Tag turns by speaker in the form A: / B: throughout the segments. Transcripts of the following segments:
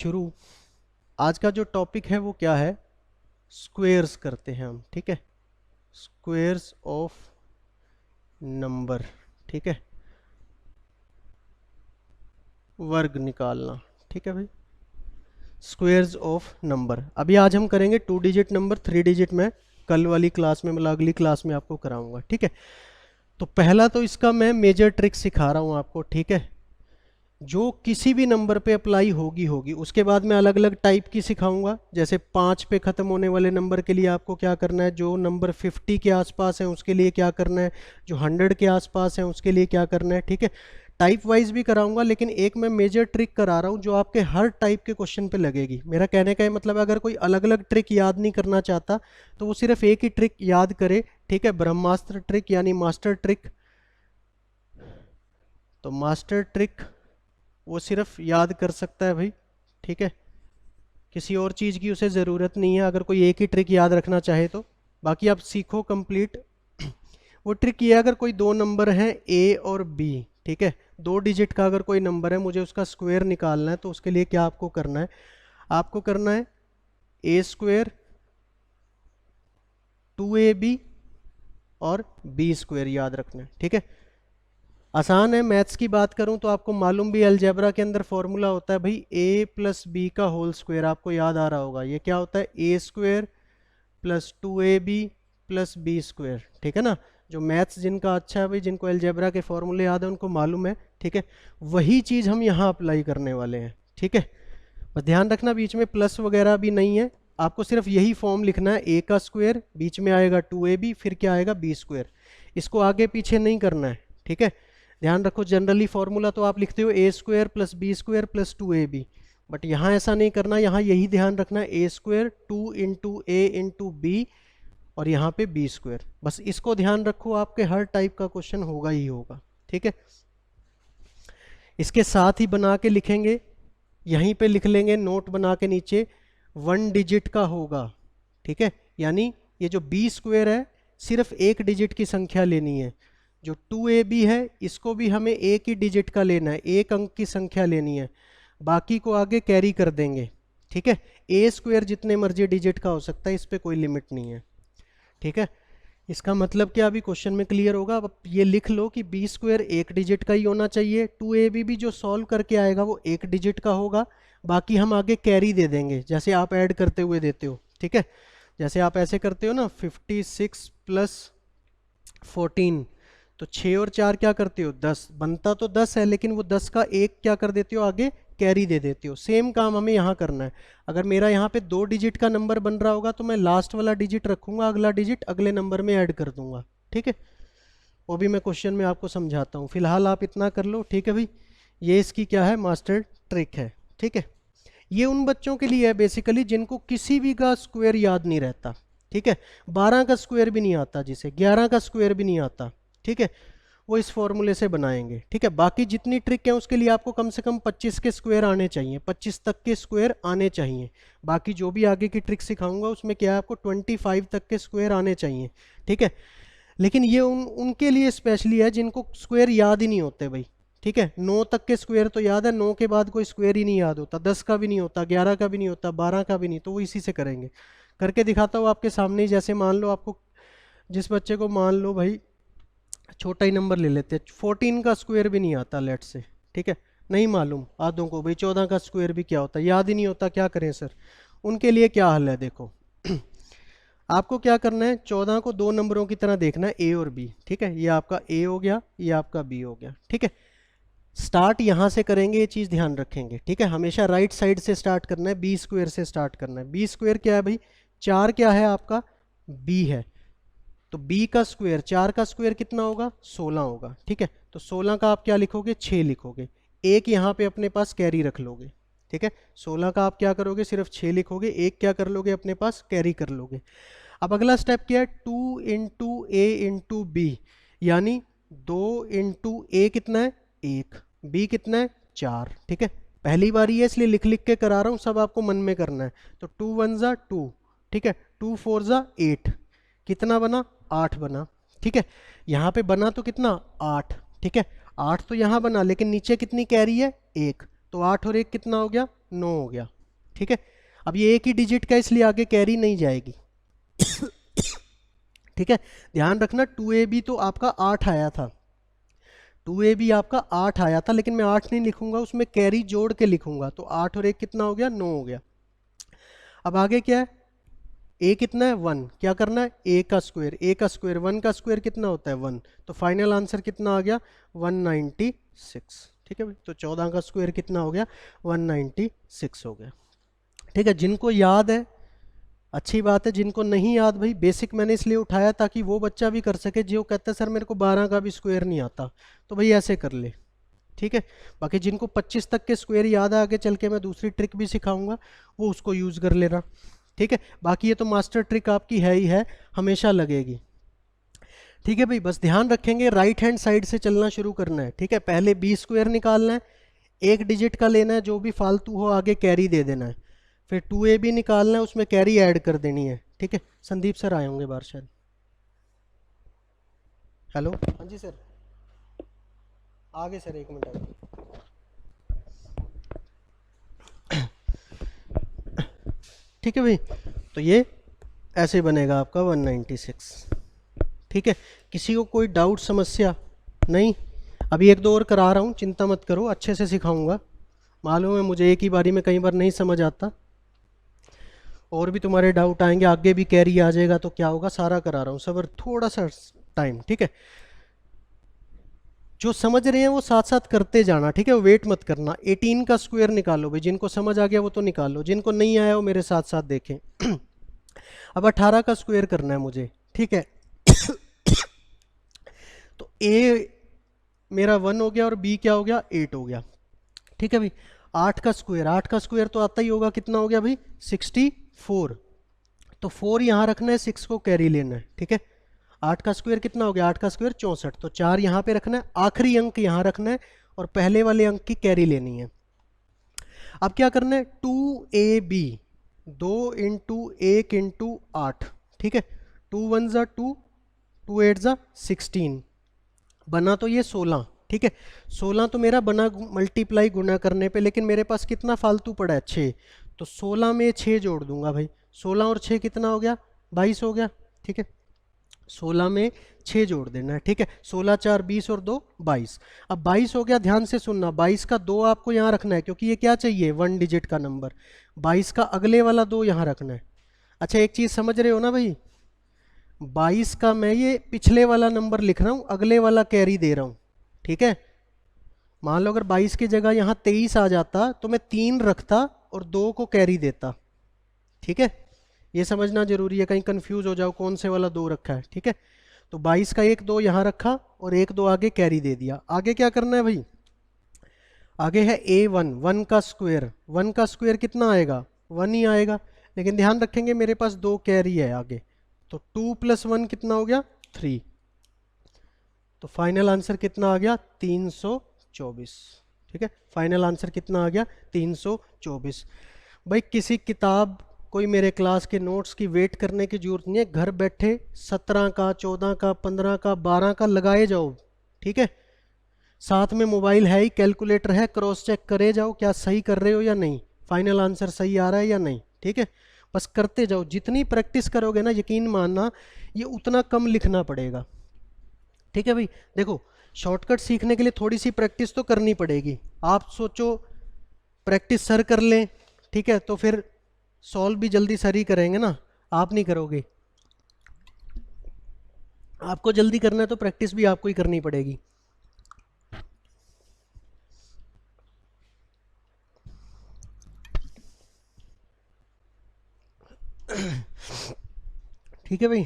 A: शुरू। आज का जो टॉपिक है वो क्या है? स्क्वेयर्स करते हैं हम, ठीक है। स्क्वेयर्स ऑफ नंबर, ठीक है, वर्ग निकालना, ठीक है भाई। स्क्वेयर्स ऑफ नंबर अभी आज हम करेंगे 2 डिजिट नंबर, 3 डिजिट में कल वाली क्लास में, मतलब अगली क्लास में आपको कराऊंगा, ठीक है। तो पहला तो इसका मैं मेजर ट्रिक सिखा रहा हूँ आपको, ठीक है, जो किसी भी नंबर पे अप्लाई होगी होगी। उसके बाद मैं अलग अलग टाइप की सिखाऊंगा, जैसे 5 पे ख़त्म होने वाले नंबर के लिए आपको क्या करना है, जो नंबर 50 के आसपास है उसके लिए क्या करना है, जो 100 के आसपास है उसके लिए क्या करना है, ठीक है। टाइप वाइज भी कराऊंगा, लेकिन एक मैं मेजर ट्रिक करा रहा हूँ जो आपके हर टाइप के क्वेश्चन पे लगेगी। मेरा कहने का मतलब है, अगर कोई अलग अलग ट्रिक याद नहीं करना चाहता तो वो सिर्फ एक ही ट्रिक याद करे, ठीक है, ब्रह्मास्त्र ट्रिक यानी मास्टर ट्रिक। तो मास्टर ट्रिक वो सिर्फ याद कर सकता है भाई, ठीक है, किसी और चीज़ की उसे ज़रूरत नहीं है अगर कोई एक ही ट्रिक याद रखना चाहे तो। बाकी आप सीखो कंप्लीट। वो ट्रिक ये है, अगर कोई दो नंबर हैं ए और बी, ठीक है, 2 डिजिट का अगर कोई नंबर है, मुझे उसका स्क्वायर निकालना है, तो उसके लिए क्या आपको करना है, आपको करना है ए स्क्वायर 2ab और बी स्क्वायर याद रखना है, ठीक है। आसान है। मैथ्स की बात करूं तो आपको मालूम भी, अलजेब्रा के अंदर फॉर्मूला होता है भाई, a प्लस बी का होल स्क्वायर, आपको याद आ रहा होगा। ये क्या होता है, A square plus 2ab plus B square, ठीक है ना। जो मैथ्स जिनका अच्छा है भाई, जिनको अलजेब्रा के फॉर्मूले याद है, उनको मालूम है, ठीक है। वही चीज़ हम यहाँ अप्लाई करने वाले हैं, ठीक है। बस ध्यान रखना बीच में प्लस वगैरह भी नहीं है, आपको सिर्फ यही फॉर्म लिखना है, ए का स्क्वायर बीच में आएगा 2ab, फिर क्या आएगा बी स्क्वायर। इसको आगे पीछे नहीं करना है, ठीक है। ध्यान रखो, जनरली फॉर्मूला तो आप लिखते हो A square plus B square plus 2ab, but यहाँ ऐसा नहीं करना। यहाँ यही ध्यान रखना है, A square 2 into A into B और यहाँ पे बी स्क्वायर। बस इसको ध्यान रखो, आपके हर टाइप का क्वेश्चन होगा ही होगा, ठीक है। इसके साथ ही बना के लिखेंगे, यहीं पे लिख लेंगे नोट बना के नीचे, 1 डिजिट का होगा, ठीक है। यानी ये जो बी स्क्वायर है सिर्फ एक डिजिट की संख्या लेनी है। जो 2ab है इसको भी हमें एक ही डिजिट का लेना है, एक अंक की संख्या लेनी है, बाकी को आगे कैरी कर देंगे, ठीक है। ए स्क्वायर जितने मर्जी डिजिट का हो सकता है, इस पर कोई लिमिट नहीं है, ठीक है। इसका मतलब क्या अभी क्वेश्चन में क्लियर होगा। अब ये लिख लो कि बी स्क्वायर एक डिजिट का ही होना चाहिए, 2ab भी जो सॉल्व करके आएगा वो एक डिजिट का होगा, बाकी हम आगे कैरी दे देंगे, जैसे आप ऐड करते हुए देते हो, ठीक है। जैसे आप ऐसे करते हो ना, 56 प्लस 14, तो 6 और 4 क्या करते हो, 10 बनता तो 10 है, लेकिन वो 10 का एक क्या कर देते हो, आगे कैरी दे देते हो। सेम काम हमें यहाँ करना है। अगर मेरा यहाँ पे 2 डिजिट का नंबर बन रहा होगा तो मैं लास्ट वाला डिजिट रखूंगा, अगला डिजिट अगले नंबर में ऐड कर दूंगा, ठीक है। वो भी मैं क्वेश्चन में आपको समझाता हूँ, फिलहाल आप इतना कर लो, ठीक है भाई। ये इसकी क्या है, मास्टर ट्रिक है, ठीक है। ये उन बच्चों के लिए है बेसिकली जिनको किसी भी का स्क्वायर याद नहीं रहता, ठीक है। 12 का स्क्वायर भी नहीं आता, जिसे 11 का स्क्वायर भी नहीं आता, ठीक है, वो इस फॉर्मूले से बनाएंगे, ठीक है। बाकी जितनी ट्रिक है उसके लिए आपको कम से कम 25 के स्क्वायर आने चाहिए, 25 तक के स्क्वायर आने चाहिए। बाकी जो भी आगे की ट्रिक सिखाऊंगा उसमें क्या है, आपको 25 तक के स्क्वायर आने चाहिए, ठीक है। लेकिन ये उनके लिए स्पेशली है जिनको स्क्वायर याद ही नहीं होते भाई, ठीक है। 9 तक के स्क्वायर तो याद है, 9 के बाद कोई स्क्वायर ही नहीं याद होता, 10 का भी नहीं होता, 11 का भी नहीं होता, 12 का भी नहीं, तो वो इसी से करेंगे। करके दिखाता हूँ आपके सामने ही। जैसे मान लो आपको, जिस बच्चे को मान लो भाई, छोटा ही नंबर ले लेते हैं, 14 का स्क्वायर भी नहीं आता लेट से, ठीक है, नहीं मालूम आधों को भाई 14 का स्क्वायर भी क्या होता है, याद ही नहीं होता, क्या करें सर। उनके लिए क्या हल है, देखो आपको क्या करना है, 14 को दो नंबरों की तरह देखना है, ए और बी, ठीक है। ये आपका ए हो गया, ये आपका बी हो गया, ठीक है। स्टार्ट यहाँ से करेंगे, ये चीज़ ध्यान रखेंगे, ठीक है। हमेशा राइट साइड से स्टार्ट करना है, बी स्क्वायर से स्टार्ट करना है। बी स्क्वायर क्या है भाई, 4 क्या है आपका, बी है, तो b का स्क्वायर, 4 का स्क्वायर कितना होगा, 16 होगा, ठीक है। तो 16 का आप क्या लिखोगे, 6 लिखोगे, एक यहाँ पे अपने पास कैरी रख लोगे, ठीक है। 16 का आप क्या करोगे, सिर्फ 6 लिखोगे, एक क्या कर लोगे अपने पास, कैरी कर लोगे। अब अगला स्टेप क्या है, 2 इंटू ए इंटू बी, यानी 2 इंटू ए कितना है, 1, बी कितना है, 4, ठीक है। पहली बार ये इसलिए लिख लिख के करा रहा हूँ, सब आपको मन में करना है। तो 2 1 जा 2, ठीक है, 2 4 जा 8, कितना बना, 8 बना, ठीक है। यहाँ पे बना तो कितना, 8, ठीक है। 8 तो यहाँ बना, लेकिन नीचे कितनी कैरी है, 1, तो 8 और 1 कितना हो गया, 9 हो गया, ठीक है। अब ये एक ही डिजिट का इसलिए आगे कैरी नहीं जाएगी, ठीक है। ध्यान रखना 2AB तो आपका 8 आया था, 2AB आपका 8 आया था, लेकिन मैं 8 नहीं लिखूंगा, उसमें कैरी जोड़ के लिखूंगा, तो 8 और 1 कितना हो गया, 9 हो गया। अब आगे क्या है, a कितना है 1, क्या करना है a का स्क्वायर, 1 का स्क्वायर कितना होता है 1, तो फाइनल आंसर कितना आ गया 196, ठीक है भाई। तो 14 का स्क्वायर कितना हो गया 196 हो गया, ठीक है। जिनको याद है अच्छी बात है, जिनको नहीं याद भाई बेसिक मैंने इसलिए उठाया ताकि वो बच्चा भी कर सके जो कहता है सर मेरे को 12 का भी स्क्वायर नहीं आता, तो भाई ऐसे कर ले, ठीक है। बाकी जिनको 25 तक के स्क्वायर याद है, आगे चल के मैं दूसरी ट्रिक भी सिखाऊंगा, वो उसको यूज़ कर लेना, ठीक है। बाकी ये तो मास्टर ट्रिक आपकी है ही है, हमेशा लगेगी, ठीक है भाई। बस ध्यान रखेंगे राइट हैंड साइड से चलना शुरू करना है, ठीक है। पहले बी स्क्वायर निकालना है, एक डिजिट का लेना है, जो भी फालतू हो आगे कैरी दे देना है, फिर 2AB निकालना है, उसमें कैरी ऐड कर देनी है, ठीक है। संदीप सर आए होंगे बाहर शायद, हेलो, हाँ जी सर, आगे सर 1 मिनट आगे। ठीक है भाई, तो ये ऐसे बनेगा आपका 196, ठीक है। किसी को कोई डाउट समस्या नहीं? अभी 1-2 और करा रहा हूँ, चिंता मत करो, अच्छे से सिखाऊंगा, मालूम है मुझे एक ही बारी में कई बार नहीं समझ आता, और भी तुम्हारे डाउट आएंगे, आगे भी कैरी आ जाएगा तो क्या होगा, सारा करा रहा हूँ, सबर थोड़ा सा टाइम, ठीक है। जो समझ रहे हैं वो साथ साथ करते जाना, ठीक है, वेट मत करना। 18 का स्क्वायर निकालो भाई, जिनको समझ आ गया वो तो निकालो, जिनको नहीं आया वो मेरे साथ साथ देखें। अब 18 का स्क्वायर करना है मुझे, ठीक है। तो ए मेरा 1 हो गया और बी क्या हो गया 8 हो गया, ठीक है भाई। 8 का स्क्वायर तो आता ही होगा, कितना हो गया भाई 64, तो 4 यहाँ रखना है, 6 को कैरी लेना है, ठीक है। 8 का स्क्वायर कितना हो गया, 8 का स्क्वायर 64, तो 4 यहाँ पे रखना है, आखिरी अंक यहाँ रखना है और पहले वाले अंक की कैरी लेनी है। अब क्या करना है 2AB, 2 इंटू 1 इंटू 8, ठीक है। 2 1 ज़ा 2, 2 8 ज़ा 16, बना तो ये 16, ठीक है। 16 तो मेरा बना मल्टीप्लाई गुना करने पे, लेकिन मेरे पास कितना फालतू पड़ा है 6, तो 16 में 6 जोड़ दूंगा भाई, 16 और 6 कितना हो गया 22 हो गया, ठीक है। 16 में 6 जोड़ देना है, ठीक है। 16 4 20 और 2 22, अब 22 हो गया, ध्यान से सुनना, 22 का 2 आपको यहाँ रखना है, क्योंकि ये क्या चाहिए 1 डिजिट का नंबर, 22 का अगले वाला 2 यहाँ रखना है। अच्छा एक चीज़ समझ रहे हो ना भाई, 22 का मैं ये पिछले वाला नंबर लिख रहा हूँ, अगले वाला कैरी दे रहा हूँ, ठीक है। मान लो अगर 22 की जगह यहाँ 23 आ जाता तो मैं 3 रखता और 2 को कैरी देता, ठीक है। ये समझना जरूरी है, कहीं कंफ्यूज हो जाओ कौन से वाला 2 रखा है, ठीक है। तो 22 का 1 2 यहाँ रखा और 1 2 आगे कैरी दे दिया। आगे क्या करना है भाई, आगे है A1, 1 का स्क्वायर, 1 का स्क्वायर कितना आएगा 1 ही आएगा, लेकिन ध्यान रखेंगे मेरे पास 2 कैरी है आगे, तो 2 + 1 कितना हो गया 3, तो फाइनल आंसर कितना आ गया 324, ठीक है। फाइनल आंसर कितना आ गया 324। भाई किसी किताब कोई मेरे क्लास के नोट्स की वेट करने की जरूरत नहीं है, घर बैठे 17 का 14 का 15 का 12 का लगाए जाओ, ठीक है। साथ में मोबाइल है ही, कैलकुलेटर है, क्रॉस चेक करे जाओ क्या सही कर रहे हो या नहीं, फाइनल आंसर सही आ रहा है या नहीं, ठीक है। बस करते जाओ, जितनी प्रैक्टिस करोगे ना यकीन मानना ये उतना कम लिखना पड़ेगा, ठीक है भाई। देखो शॉर्टकट सीखने के लिए थोड़ी सी प्रैक्टिस तो करनी पड़ेगी। आप सोचो प्रैक्टिस सर कर लें, ठीक है, तो फिर सॉल्व भी जल्दी सर ही करेंगे ना, आप नहीं करोगे। आपको जल्दी करना है तो प्रैक्टिस भी आपको ही करनी पड़ेगी। ठीक है भाई,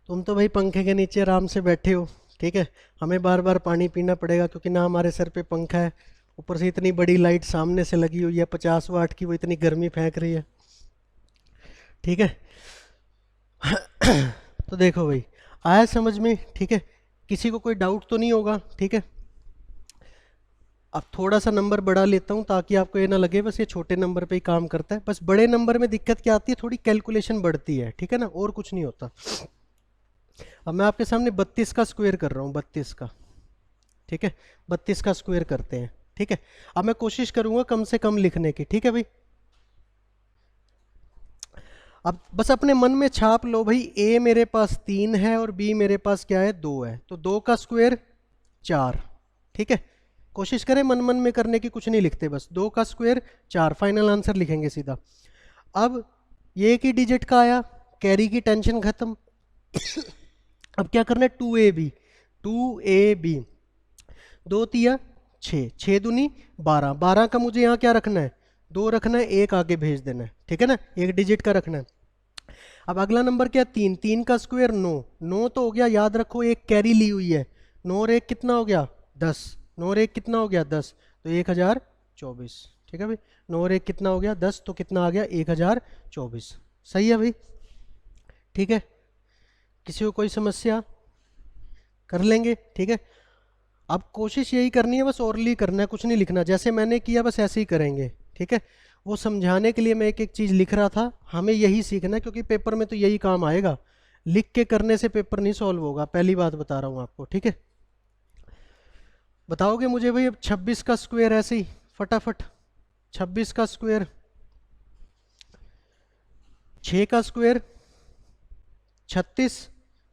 A: तुम तो भाई पंखे के नीचे आराम से बैठे हो, ठीक है। हमें बार बार पानी पीना पड़ेगा क्योंकि ना हमारे सर पे पंखा है, ऊपर से इतनी बड़ी लाइट सामने से लगी हुई है 50 वाट की, वो इतनी गर्मी फेंक रही है, ठीक है। तो देखो भाई आया समझ में, ठीक है। किसी को कोई डाउट तो नहीं होगा, ठीक है। अब थोड़ा सा नंबर बढ़ा लेता हूँ ताकि आपको ये ना लगे बस ये छोटे नंबर पे ही काम करता है, बस बड़े नंबर में दिक्कत क्या आती है, थोड़ी कैलकुलेशन बढ़ती है, ठीक है ना, और कुछ नहीं होता। अब मैं आपके सामने 32 का स्क्वायर कर रहा हूँ, 32 का, ठीक है। 32 का स्क्वायर करते हैं, ठीक है। अब मैं कोशिश करूंगा कम से कम लिखने की, ठीक है भाई। अब बस अपने मन में छाप लो भाई, ए मेरे पास 3 है और बी मेरे पास क्या है 2 है, तो 2 का स्क्वायर 4, ठीक है। कोशिश करें मन मन में करने की, कुछ नहीं लिखते, बस 2 का स्क्वायर 4, फाइनल आंसर लिखेंगे सीधा। अब ये की डिजिट का आया, कैरी की टेंशन खत्म। अब क्या करना है, 2ab, 2ab 2 तिया 6, 6 दूनी 12, 12 का मुझे यहाँ क्या रखना है, 2 रखना है, 1 आगे भेज देना है, ठीक है ना, एक डिजिट का रखना है। अब अगला नंबर क्या, 3, 3 का स्क्वायर 9, 9 तो हो गया, याद रखो एक कैरी ली हुई है, 9 और 1 कितना हो गया 10, 9 और 1 कितना हो गया 10, तो 1024, ठीक है भाई। 9 और 1 कितना हो गया 10, तो कितना आ गया 1024, सही है भाई, ठीक है। किसी को कोई समस्या, कर लेंगे, ठीक है। अब कोशिश यही करनी है, बस ओरली करना है, कुछ नहीं लिखना, जैसे मैंने किया बस ऐसे ही करेंगे, ठीक है। वो समझाने के लिए मैं एक एक चीज़ लिख रहा था, हमें यही सीखना है क्योंकि पेपर में तो यही काम आएगा, लिख के करने से पेपर नहीं सॉल्व होगा, पहली बात बता रहा हूँ आपको, ठीक है। बताओगे मुझे भाई अब 26 का स्क्वायर ऐसे ही फटाफट, 26 का स्क्वायर, 6 का स्क्वायर 36,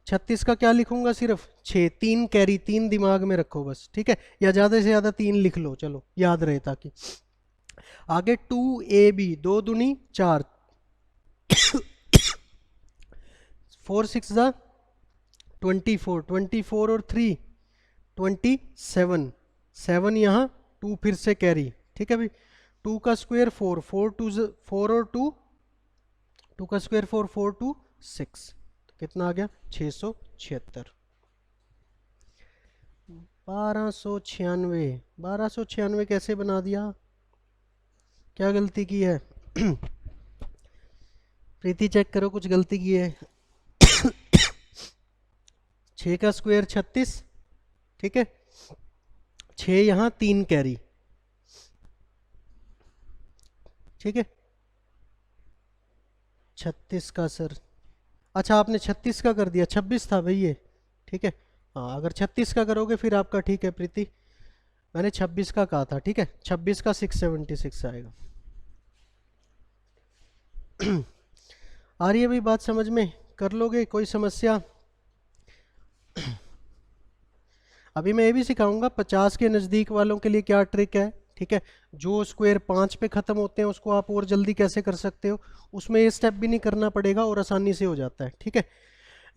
A: 36 का क्या लिखूंगा सिर्फ 6, 3 कैरी, 3 दिमाग में रखो बस, ठीक है, या ज़्यादा से ज़्यादा 3 लिख लो, चलो याद रहे ताकि आगे। 2ab 2 दूनी 4, 4 6 जा 24, 24 और 3 27, 7 यहाँ 2 फिर से कैरी, ठीक है भाई। 2 का स्क्वायर 4, 4 2 4 और 2, 2 का स्क्वायर 4, 4 2 6, तो कितना आ गया 676, 1296, 1296 कैसे बना दिया, क्या गलती की है? प्रीति चेक करो, कुछ गलती की है। 6 का स्क्वायर 36, ठीक है, 6 यहाँ 3 कैरी, ठीक है। 36 का सर, अच्छा आपने 36 का कर दिया, 26 था भाई ये, ठीक है। हाँ अगर 36 का करोगे फिर आपका ठीक है प्रीति, मैंने 26 का कहा था, ठीक है। 26 का 676 आएगा। आ रही है भाई बात समझ में, कर लोगे, कोई समस्या? अभी मैं ये भी सिखाऊंगा 50 के नज़दीक वालों के लिए क्या ट्रिक है, ठीक है। जो स्क्वायर 5 पे ख़त्म होते हैं उसको आप और जल्दी कैसे कर सकते हो, उसमें ये स्टेप भी नहीं करना पड़ेगा और आसानी से हो जाता है, ठीक है।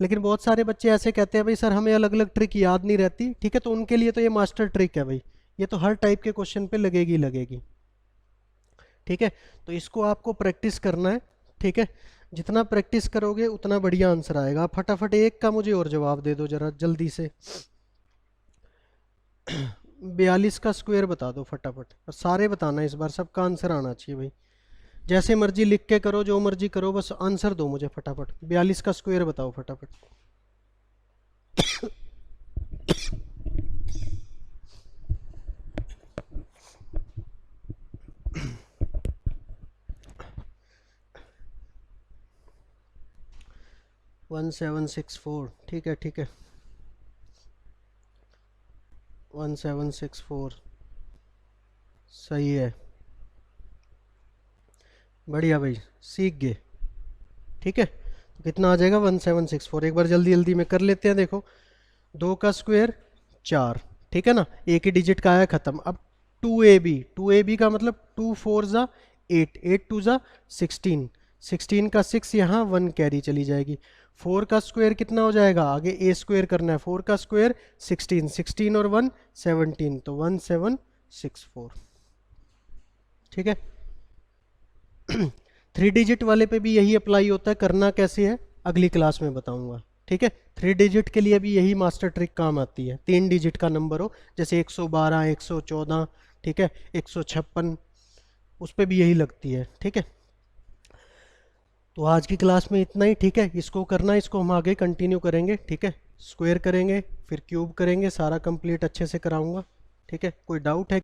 A: लेकिन बहुत सारे बच्चे ऐसे कहते हैं भाई सर हमें अलग अलग ट्रिक याद नहीं रहती, ठीक है, तो उनके लिए तो ये मास्टर ट्रिक है भाई, ये तो हर टाइप के क्वेश्चन पे लगेगी लगेगी, ठीक है। तो इसको आपको प्रैक्टिस करना है, ठीक है। जितना प्रैक्टिस करोगे उतना बढ़िया आंसर आएगा। फटाफट एक का मुझे और जवाब दे दो जरा जल्दी से। 42 का स्क्वायर बता दो फटाफट, और सारे बताना इस बार, सबका आंसर आना चाहिए भाई। जैसे मर्जी लिख के करो, जो मर्जी करो, बस आंसर दो मुझे फटाफट। 42 का स्क्वायर बताओ फटाफट। वन 1764, ठीक है ठीक है, 1764 सही है, बढ़िया भाई, सीख गए, ठीक है। तो कितना आ जाएगा 1764, एक बार जल्दी जल्दी में कर लेते हैं। देखो 2 का स्क्वायर 4, ठीक है ना, एक ही डिजिट का आया खत्म। अब 2ab, 2ab का मतलब 2 4 जा 8, 8 2 जा 16, 16 का 6 यहाँ 1 कैरी चली जाएगी। 4 का स्क्वायर कितना हो जाएगा, आगे ए स्क्वायर करना है, 4 का स्क्वायर 16, 16 और 1 17, तो 1764, ठीक है। 3 डिजिट वाले पे भी यही अप्लाई होता है, करना कैसे है अगली क्लास में बताऊंगा, ठीक है। 3 डिजिट के लिए भी यही मास्टर ट्रिक काम आती है, 3 डिजिट का नंबर हो, जैसे 112, 114, ठीक है, 156, उस पर भी यही लगती है, ठीक है। तो आज की क्लास में इतना ही, ठीक है। इसको करना, इसको हम आगे कंटिन्यू करेंगे, ठीक है। स्क्वायर करेंगे, फिर क्यूब करेंगे, सारा कंप्लीट अच्छे से कराऊंगा, ठीक है। कोई डाउट है?